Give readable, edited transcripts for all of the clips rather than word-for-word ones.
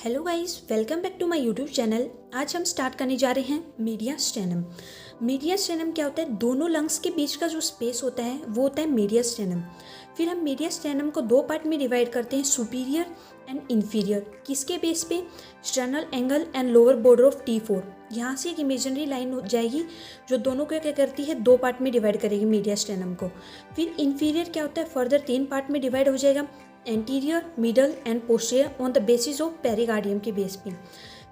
Hello guys, welcome back to my YouTube channel. आज हम start करने जा रहे हैं मीडिया स्टेनम। मीडिया स्टेनम क्या होता है? दोनों लंग्स के बीच का जो स्पेस होता है वो होता है मीडिया स्टेनम। फिर हम मीडिया स्टेनम को दो पार्ट में डिवाइड करते हैं, सुपीरियर एंड इन्फीरियर। किसके बेस पे? Sternal angle and lower border of T4। यहाँ से एक इमेजिनरी लाइन हो जाएगी जो दोनों को क्या करती है, दो पार्ट में डिवाइड करेगी मीडिया स्टेनम को। फिर इन्फीरियर क्या होता है? फर्दर तीन पार्ट में डिवाइड हो जाएगा, anterior, middle and posterior on the basis of pericardium के बेस पे।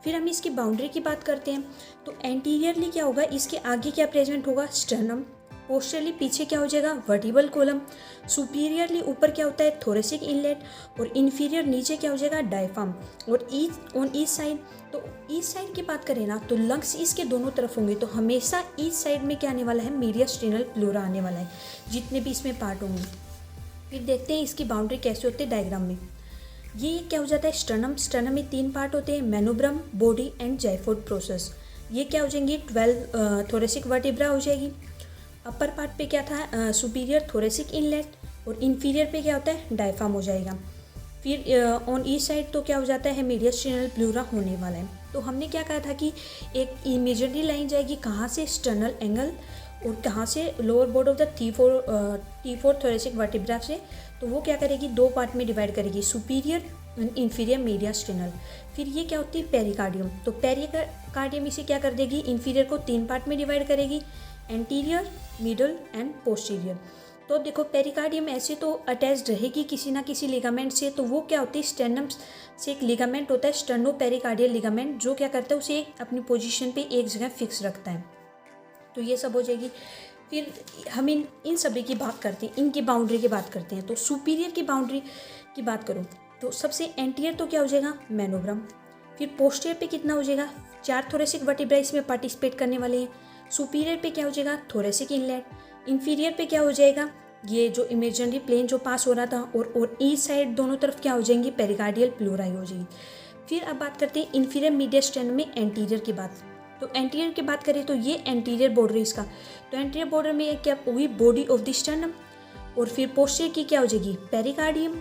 फिर हम इसकी बाउंड्री की बात करते हैं तो एंटीरियरली क्या होगा, इसके आगे क्या प्रेजेंट होगा? स्टर्नम। पोस्टीरियरली पीछे क्या हो जाएगा? Vertebral column. सुपीरियरली ऊपर क्या होता है? Thoracic inlet. और इन्फीरियर नीचे क्या हो जाएगा? डायफ्राम। और ईच साइड, तो ईच साइड की बात करें ना तो लंग्स इसके दोनों तरफ होंगे, तो हमेशा ईच साइड में क्या आने वाला है? मीडिया स्टेनल प्लूरा आने वाला है, जितने भी इसमें पार्ट होंगे। फिर देखते हैं इसकी बाउंड्री कैसे होती है डायग्राम में। ये क्या हो जाता है? स्टर्नम। स्टर्नम में तीन पार्ट होते हैं, मेनोब्रम, बॉडी एंड जाइफोइड प्रोसेस। ये क्या हो जाएंगी? 12 थोरेसिक वर्टिब्रा हो जाएगी। अपर पार्ट पे क्या था? Superior thoracic inlet. और इन्फीरियर पे क्या होता है? डायफ्राम हो जाएगा। फिर ऑन ईच साइड तो क्या हो जाता है? मीडिया स्टेनल प्लूरा होने वाला है। तो हमने क्या कहा था कि एक इमेजिनरी लाइन जाएगी कहाँ से? स्टर्नल एंगल, और कहाँ से? Lower border of the T4 thoracic vertebra से। तो वो क्या करेगी? दो पार्ट में डिवाइड करेगी, सुपीरियर एंड इन्फीरियर मीडिया स्टेनल। फिर ये क्या होती है? पेरिकार्डियम। तो पेरिकार्डियम इसे क्या कर देगी? इन्फीरियर को तीन पार्ट में डिवाइड करेगी, एंटीरियर, मिडल एंड पोस्टीरियर। तो अब देखो, पेरिकार्डियम ऐसे तो अटैच्ड रहेगी किसी ना किसी लिगामेंट से, तो वो क्या होती है? स्टेर्नम से एक लिगामेंट होता है, स्टर्नो पेरिकार्डियल लिगामेंट, जो क्या करता है? उसे अपनी पोजीशन पे एक जगह फिक्स रखता है। तो ये सब हो जाएगी। फिर हम इन सभी की बात करते हैं, इनकी बाउंड्री की बात करते हैं। तो सुपीरियर की बाउंड्री की बात करूँ तो सबसे एंटीरियर तो क्या हो जाएगा? मेनोब्रम। फिर पोस्टीरियर पे कितना हो जाएगा? 4 थोरेसिक वर्टिब्रा इसमें पार्टिसिपेट करने वाले हैं। सुपीरियर पे क्या हो जाएगा? Thoracic inlet. इन्फीरियर पे क्या हो जाएगा? ये जो इमेजिनरी प्लेन जो पास हो रहा था, और ईच साइड दोनों तरफ क्या हो जाएंगी? पेरिकार्डियल प्लूराई हो जाएगी। फिर अब बात करते हैं इन्फीरियर मीडिया स्टेनम में एंटीरियर की बात। तो एंटीरियर की बात करें तो ये एंटीरियर बॉर्डर है इसका। तो एंटीरियर बॉर्डर में क्या हुई? Body of the sternum. और फिर पोस्टीरियर की क्या हो जाएगी? पेरिकार्डियम।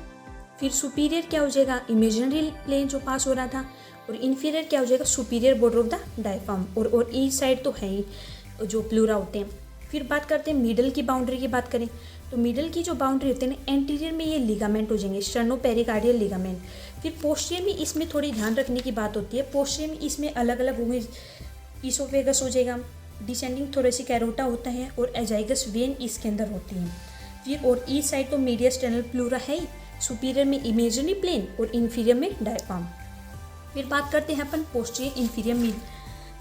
फिर सुपीरियर क्या हो जाएगा? इमेजिनरी प्लेन जो पास हो रहा था। और इन्फीरियर क्या हो जाएगा? Superior border of the diaphragm. और ईच साइड तो है ही जो प्लूरा होते हैं। फिर बात करते हैं मिडल की बाउंड्री की बात करें तो मिडल की जो बाउंड्री होती है ना, एंटीरियर में ये लिगामेंट हो जाएंगे, स्टर्नो पेरिकार्डियल लिगामेंट। फिर पोस्टीरियर में इसमें थोड़ी ध्यान रखने की बात होती है, पोस्टीरियर में इसमें अलग अलग होंगे। ईसोफेगस हो जाएगा, डिसेंडिंग थोरेसिक एरोटा होता है, और एजाइगस वेन इसके अंदर होती है। फिर और ईच साइड तो मीडिया स्टेनल प्लूरा है, सुपीरियर में इमेजिनरी प्लेन और इन्फीरियर में डायफ्राम। फिर बात करते हैं अपन पोस्टीरियर इन्फीरियर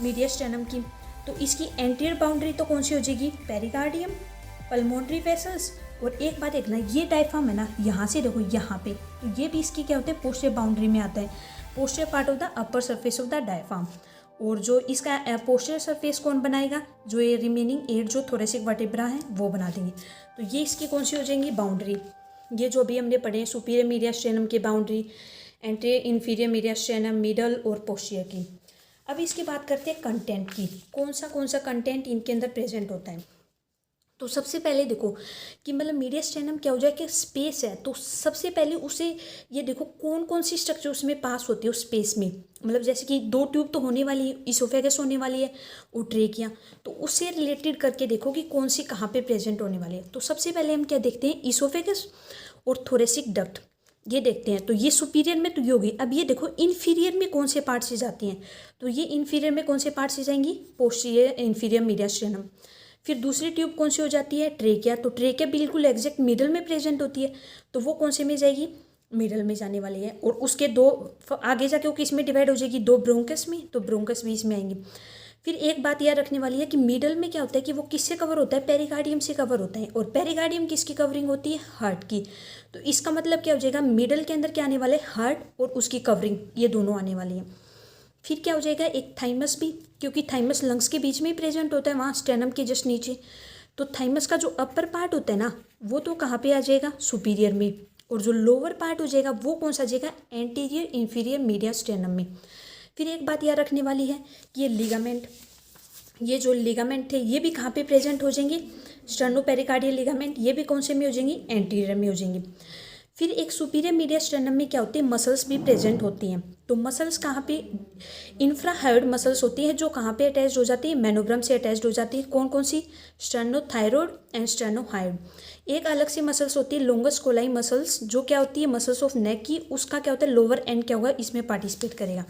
मीडिया स्टेनम की। तो इसकी एंटीरियर बाउंड्री तो कौन सी हो जाएगी? Pericardium, pulmonary vessels. और एक बात देखना, ये डायफ्राम है ना, यहाँ से देखो यहाँ पे, तो ये भी इसकी क्या होता है? पोस्टीरियर बाउंड्री में आता है। Posterior part of the upper surface of the diaphragm. और जो इसका पोस्टीरियर सरफेस कौन बनाएगा? जो ये रिमेनिंग 8 जो थोरेसिक वर्टिब्रा हैं वो बना देंगे। तो ये इसकी कौन सी हो जाएंगी? बाउंड्री। ये जो भी हमने पढ़े, सुपीरियर मीडिया स्टेनम की boundary, anterior inferior media stannum, middle और पोस्टीरियर की। अब इसकी बात करते हैं कंटेंट की, कौन सा कंटेंट इनके अंदर प्रेजेंट होता है। तो सबसे पहले देखो कि मतलब मीडिया स्टेनम क्या हो जाए कि स्पेस है, तो सबसे पहले उसे ये देखो कौन कौन सी स्ट्रक्चर उसमें पास होती है उस स्पेस में। मतलब जैसे कि दो ट्यूब तो होने वाली है, इसोफेगस होने वाली है और ट्रेकिया, तो उससे रिलेटेड करके देखो कि कौन सी कहाँ पे प्रेजेंट होने वाली है। तो सबसे पहले हम क्या देखते हैं? इसोफेगस और थोरेसिक डक्ट, ये देखते हैं। तो ये सुपीरियर में तो ये होगी। अब ये देखो इन्फीरियर में कौन से पार्ट से जाती हैं, तो ये इन्फीरियर में कौन से पार्ट से जाएंगी? Posterior inferior media stannum. फिर दूसरी ट्यूब कौन सी हो जाती है? ट्रेकिया। तो ट्रेकिया बिल्कुल एग्जैक्ट मिडल में प्रेजेंट होती है, तो वो कौन से में जाएगी? मिडल में जाने वाली है। और उसके दो आगे जाके वो किस में डिवाइड हो जाएगी? दो ब्रोंकस में, तो ब्रोंकस भी इसमें आएंगी। फिर एक बात याद रखने वाली है कि मिडल में क्या होता है कि वो किससे कवर होता है? पेरिकार्डियम से कवर होता है। और पेरिकार्डियम किसकी कवरिंग होती है? हार्ट की। तो इसका मतलब क्या हो जाएगा? मिडल के अंदर क्या आने वाले? हार्ट और उसकी कवरिंग, ये दोनों आने वाली है। फिर क्या हो जाएगा? एक थाइमस भी, क्योंकि थाइमस लंग्स के बीच में ही प्रेजेंट होता है, वहाँ स्टेनम के जस्ट नीचे। तो थाइमस का जो अपर पार्ट होता है ना, वो तो कहाँ पे आ जाएगा? सुपीरियर में। और जो लोअर पार्ट हो जाएगा वो कौन सा आ जाएगा? एंटीरियर इन्फीरियर मीडिया स्टेनम में। फिर एक बात याद रखने वाली है कि ये लिगामेंट, ये जो लिगामेंट थे ये भी कहाँ पे प्रेजेंट हो जाएंगे? स्टर्नो पेरिकार्डियल लिगामेंट, ये भी कौन से में हो जाएंगी? एंटीरियर में हो जाएंगी। फिर एक सुपीरियर मीडियस्टेनम में क्या होती है, मसल्स भी प्रेजेंट होती हैं। तो मसल्स कहाँ पे, इंफ्राहायोइड मसल्स होती है जो कहाँ पे अटैच हो जाती है, मेनोब्रम से अटैच हो जाती है। कौन कौन सी, स्टेर्नोथायरॉइड एंड स्टेर्नोहायोइड। एक अलग सी मसल्स होती है लोंगस कोलाई मसल्स, जो क्या होती है मसल्स ऑफ नेक की, उसका क्या होता है लोअर एंड क्या होगा इसमें पार्टिसिपेट करेगा।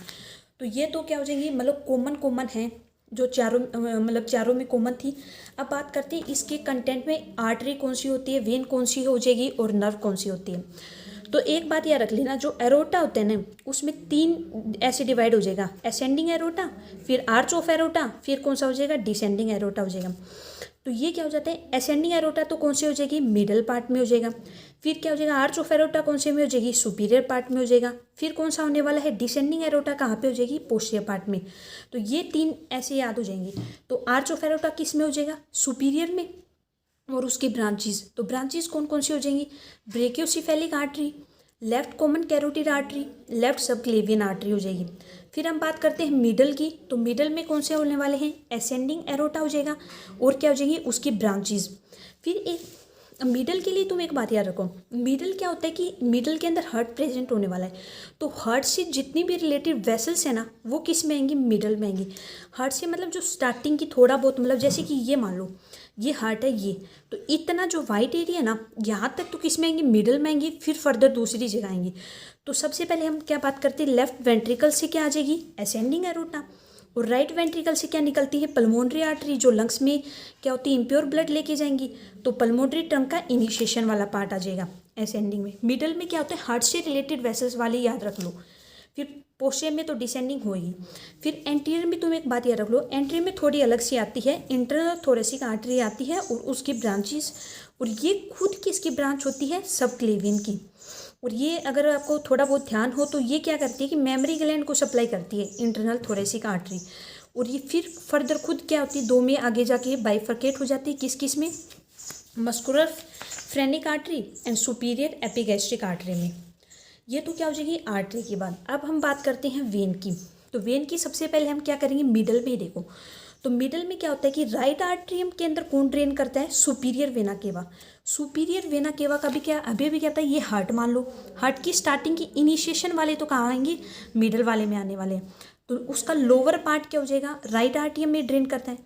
तो ये तो क्या हो जाएंगी, मतलब कॉमन है जो चारों, मतलब चारों में कॉमन थी। अब बात करते हैं इसके कंटेंट में, आर्टरी कौन सी होती है, वेन कौन सी हो जाएगी और नर्व कौन सी होती है। तो एक बात याद रख लेना, जो एरोटा होते हैं ना उसमें 3 ऐसे डिवाइड हो जाएगा, असेंडिंग एरोटा, फिर आर्च ऑफ एरोटा, फिर कौन सा हो जाएगा, डिसेंडिंग एरोटा हो जाएगा। तो ये क्या हो जाता है, असेंडिंग एरोटा तो कौन सी हो जाएगी, मिडल पार्ट में हो जाएगा। फिर क्या हो जाएगा, आर्च ऑफ एरोटा कौन से में हो जाएगी, सुपीरियर पार्ट में हो जाएगा। फिर कौन सा होने वाला है, डिसेंडिंग एरोटा कहाँ पे हो जाएगी, पोस्टीरियर पार्ट में। तो ये 3 ऐसे याद हो जाएंगे। तो आर्च ऑफ एरोटा किस में हो जाएगा, सुपीरियर में, और उसकी ब्रांचेस, तो ब्रांचेस कौन कौन सी हो जाएंगी, brachiocephalic artery, left common carotid artery, left subclavian artery हो जाएगी। फिर हम बात करते हैं मिडल की, तो मिडल में कौन से होने वाले हैं, असेंडिंग एरोटा हो जाएगा, और क्या हो जाएंगी उसकी ब्रांचेस। फिर एक मिडल के लिए तुम एक बात याद रखो, मिडल क्या होता है कि मिडल के अंदर हार्ट प्रेजेंट होने वाला है। तो हार्ट से जितनी भी रिलेटेड वेसल्स है ना वो किस में आएंगी, मिडल में आएंगी। हार्ट से मतलब जो स्टार्टिंग की थोड़ा बहुत, मतलब जैसे कि ये मान लो ये हार्ट है, ये तो इतना जो वाइट एरिया है ना यहाँ तक तो किस में आएंगी, मिडल में आएंगी, फिर फर्दर दूसरी जगह आएंगी। तो सबसे पहले हम क्या बात करते हैं, लेफ्ट वेंट्रिकल से क्या आ जाएगी, असेंडिंग एरोटा, और राइट वेंट्रिकल से क्या निकलती है, पल्मोनरी आर्टरी, जो लंग्स में क्या होती है, इम्प्योर ब्लड लेके जाएंगी। तो पल्मोनरी ट्रंक का इनिशिएशन वाला पार्ट आ जाएगा असेंडिंग में। मिडल में क्या होता है, हार्ट से रिलेटेड वेसल्स वाले याद रख लो। फिर पोस्टीरियर में तो डिसेंडिंग होगी। फिर एंटीरियर में तुम एक बात याद रख लो, एंटीरियर में थोड़ी अलग सी आती है, इंटरनल थोरेसिक आर्टरी आती है और उसकी ब्रांचेस, और ये खुद किसकी ब्रांच होती है, सबक्लेवियन की। और ये अगर आपको थोड़ा बहुत ध्यान हो तो ये क्या करती है कि मेमोरी ग्लैंड को सप्लाई करती है, इंटरनल थोरेसिक आर्टरी। और ये फिर फर्दर खुद क्या होती है, 2 में आगे जाके बाइफर्केट हो जाती है, किस किस में, muscular phrenic artery and superior epigastric artery में। ये तो क्या हो जाएगी आर्टरी की बात। अब हम बात करते हैं वेन की। तो वेन की सबसे पहले हम क्या करेंगे, मिडल में ही देखो। तो मिडल में क्या होता है कि राइट आर्टरियम के अंदर कौन ड्रेन करता है, superior vena cava. Superior vena cava का भी क्या, अभी भी क्या होता है, ये हार्ट मान लो, हार्ट की स्टार्टिंग की इनिशिएशन वाले तो कहाँ आएंगे, मिडल वाले में आने वाले हैं। तो उसका लोअर पार्ट क्या हो जाएगा, राइट आर्टरियम में ड्रेन करता है।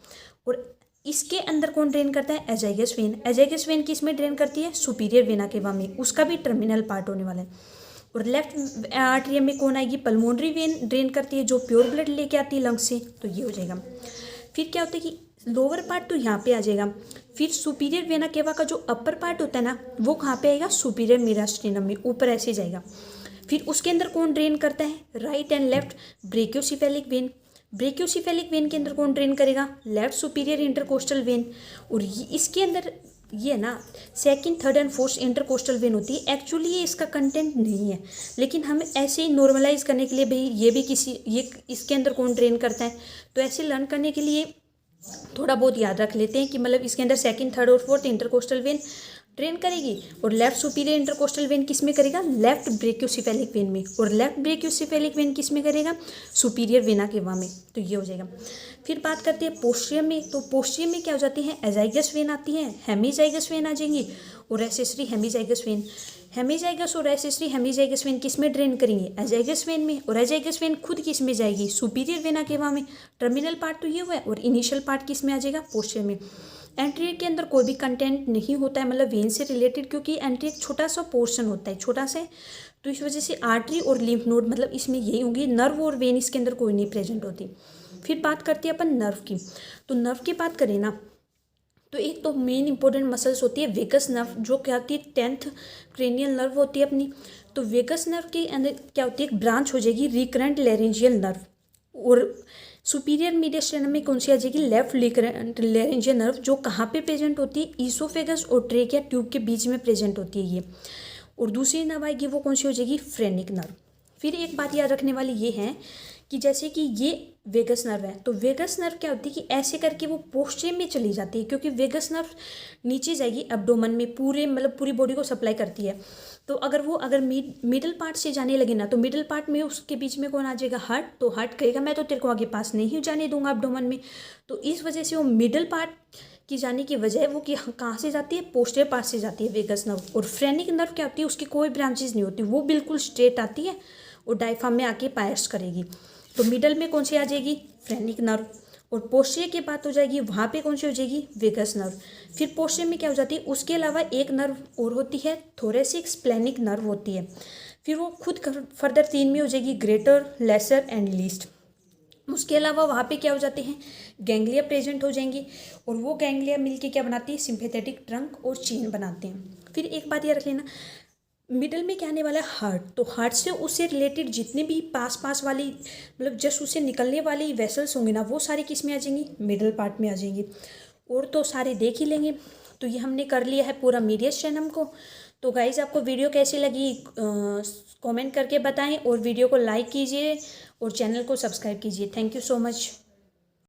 और इसके अंदर कौन ड्रेन करता है, एजाइगस वेन। एजाइगस वेन किस में ड्रेन करती है, सुपीरियर वेना केवा में, उसका भी टर्मिनल पार्ट होने वाला है। और लेफ्ट आर्टरियम में कौन आएगी, पल्मोनरी वेन ड्रेन करती है, जो प्योर ब्लड लेके आती है लंग्स से। तो ये हो जाएगा। फिर क्या होता है कि लोअर पार्ट तो यहाँ पे आ जाएगा। फिर सुपीरियर वेना केवा का जो अपर पार्ट होता है ना वो कहाँ पे आएगा, सुपीरियर मीडियस्टेनम में, ऊपर ऐसे जाएगा। फिर उसके अंदर कौन ड्रेन करता है, right and left brachiocephalic vein. Brachiocephalic vein के अंदर कौन ड्रेन करेगा, लेफ्ट सुपीरियर इंटरकोस्टल वेन। और इसके अंदर ये ना second, third and fourth intercostal when होती है। एक्चुअली ये इसका कंटेंट नहीं है, लेकिन हम ऐसे ही नॉर्मलाइज करने के लिए भाई ये भी ये इसके अंदर कौन ड्रेन करता है, तो ऐसे लर्न करने के लिए थोड़ा बहुत याद रख लेते हैं कि मतलब इसके अंदर सेकंड, थर्ड और फोर्थ इंटरकोस्टल वेन ड्रेन करेगी। और लेफ्ट सुपीरियर इंटरकोस्टल वेन किस में करेगा, लेफ्ट ब्रेकियोसिफेलिक वेन में। और लेफ्ट ब्रेकियोसिफेलिक वेन किस में करेगा, सुपीरियर वेना केवा में। तो ये हो जाएगा। फिर बात करते हैं पोस्टीरियर में। तो पोस्टीरियर में क्या हो जाती है, एजाइगस वेन आती है, हेमीजाइगस वेन आ जाएंगी, और एसेसरी हेमीजाइगस वेन। हेमीजाइगस और एसेसरी हेमीजाइगस वेन किस में ड्रेन करेंगे, एजाइगस वेन में। और एजाइगस वेन खुद किस में जाएगी, सुपीरियर वेना केवा में। टर्मिनल पार्ट तो ये हुआ है, और इनिशियल पार्ट किस में आ जाएगा, पोस्टीरियर में। एंट्री के अंदर कोई भी कंटेंट नहीं होता है, मतलब वेन से रिलेटेड, क्योंकि एंट्री एक छोटा सा पोर्शन होता है, छोटा सा है। तो इस वजह से आर्टरी और लिम्फ नोड मतलब इसमें यही होंगी, नर्व और वेन इसके अंदर कोई नहीं प्रेजेंट होती। फिर बात करते हैं अपन नर्व की। तो नर्व की बात करें ना, तो एक तो मेन इंपॉर्टेंट मसल्स होती है वेगस नर्व, जो क्या होती है 10th क्रेनियल नर्व होती है अपनी। तो वेगस नर्व के अंदर क्या होती है, एक ब्रांच हो जाएगी रिकरेंट लैरिंजियल नर्व। और सुपीरियर मीडियस्टेनम में कौन सी आ जाएगी, लेफ्ट लैरिंजियल नर्व, जो कहाँ पे प्रेजेंट होती है, ईसोफेगस और ट्रेकिया ट्यूब के बीच में प्रेजेंट होती है ये। और दूसरी नर्व आएगी वो कौन सी हो जाएगी, फ्रेनिक नर्व। फिर एक बात याद रखने वाली ये है कि जैसे कि ये वेगस नर्व है, तो वेगस नर्व क्या होती है कि ऐसे करके वो पोस्टीरियर में चली जाती है, क्योंकि वेगस नर्व नीचे जाएगी एब्डोमेन में, पूरे मतलब पूरी बॉडी को सप्लाई करती है। तो अगर मिडल पार्ट से जाने लगे ना, तो मिडल पार्ट में उसके बीच में कौन आ जाएगा, हार्ट। तो हार्ट कहेगा मैं तो तेरे को आगे पास नहीं जाने दूंगा एब्डोमेन में। तो इस वजह से वो मिडल पार्ट की जाने की वजह वो कि कहाँ से जाती है, पोस्टीरियर पार्ट से जाती है वेगस नर्व। और फ्रेनिक नर्व क्या होती है, उसकी कोई ब्रांचेज नहीं होती, वो बिल्कुल स्ट्रेट आती है और डायफ्राम में आके पायर्स करेगी। तो मिडल में कौन सी आ जाएगी, फ्रेनिक नर्व। और पोस्टीरियर की बात हो जाएगी, वहाँ पे कौन सी हो जाएगी, वेगस नर्व। फिर पोस्टीरियर में क्या हो जाती है, उसके अलावा एक नर्व और होती है, थोरेसिक स्प्लेनिक नर्व होती है। फिर वो खुद फर्दर 3 में हो जाएगी, ग्रेटर, लेसर एंड लीस्ट। उसके अलावा वहाँ पे क्या हो जाते हैं, गैंग्लिया प्रेजेंट हो जाएंगी और वो गैंग्लिया मिलके क्या बनाती है, सिंपैथेटिक ट्रंक और चेन बनाते हैं। फिर एक बात याद रख लेना, मिडल में क्या आने वाला है, हार्ट। तो हार्ट से उससे रिलेटेड जितने भी पास वाली मतलब जस्ट उससे निकलने वाली वेसल्स होंगे ना, वो सारी किस में आ जाएंगी, मिडल पार्ट में आ जाएंगी। और तो सारे देख ही लेंगे। तो ये हमने कर लिया है पूरा मीडियस स्टेनम को। तो गाइज आपको वीडियो कैसी लगी कमेंट करके बताएं और वीडियो को लाइक कीजिए और चैनल को सब्सक्राइब कीजिए। Thank you so much.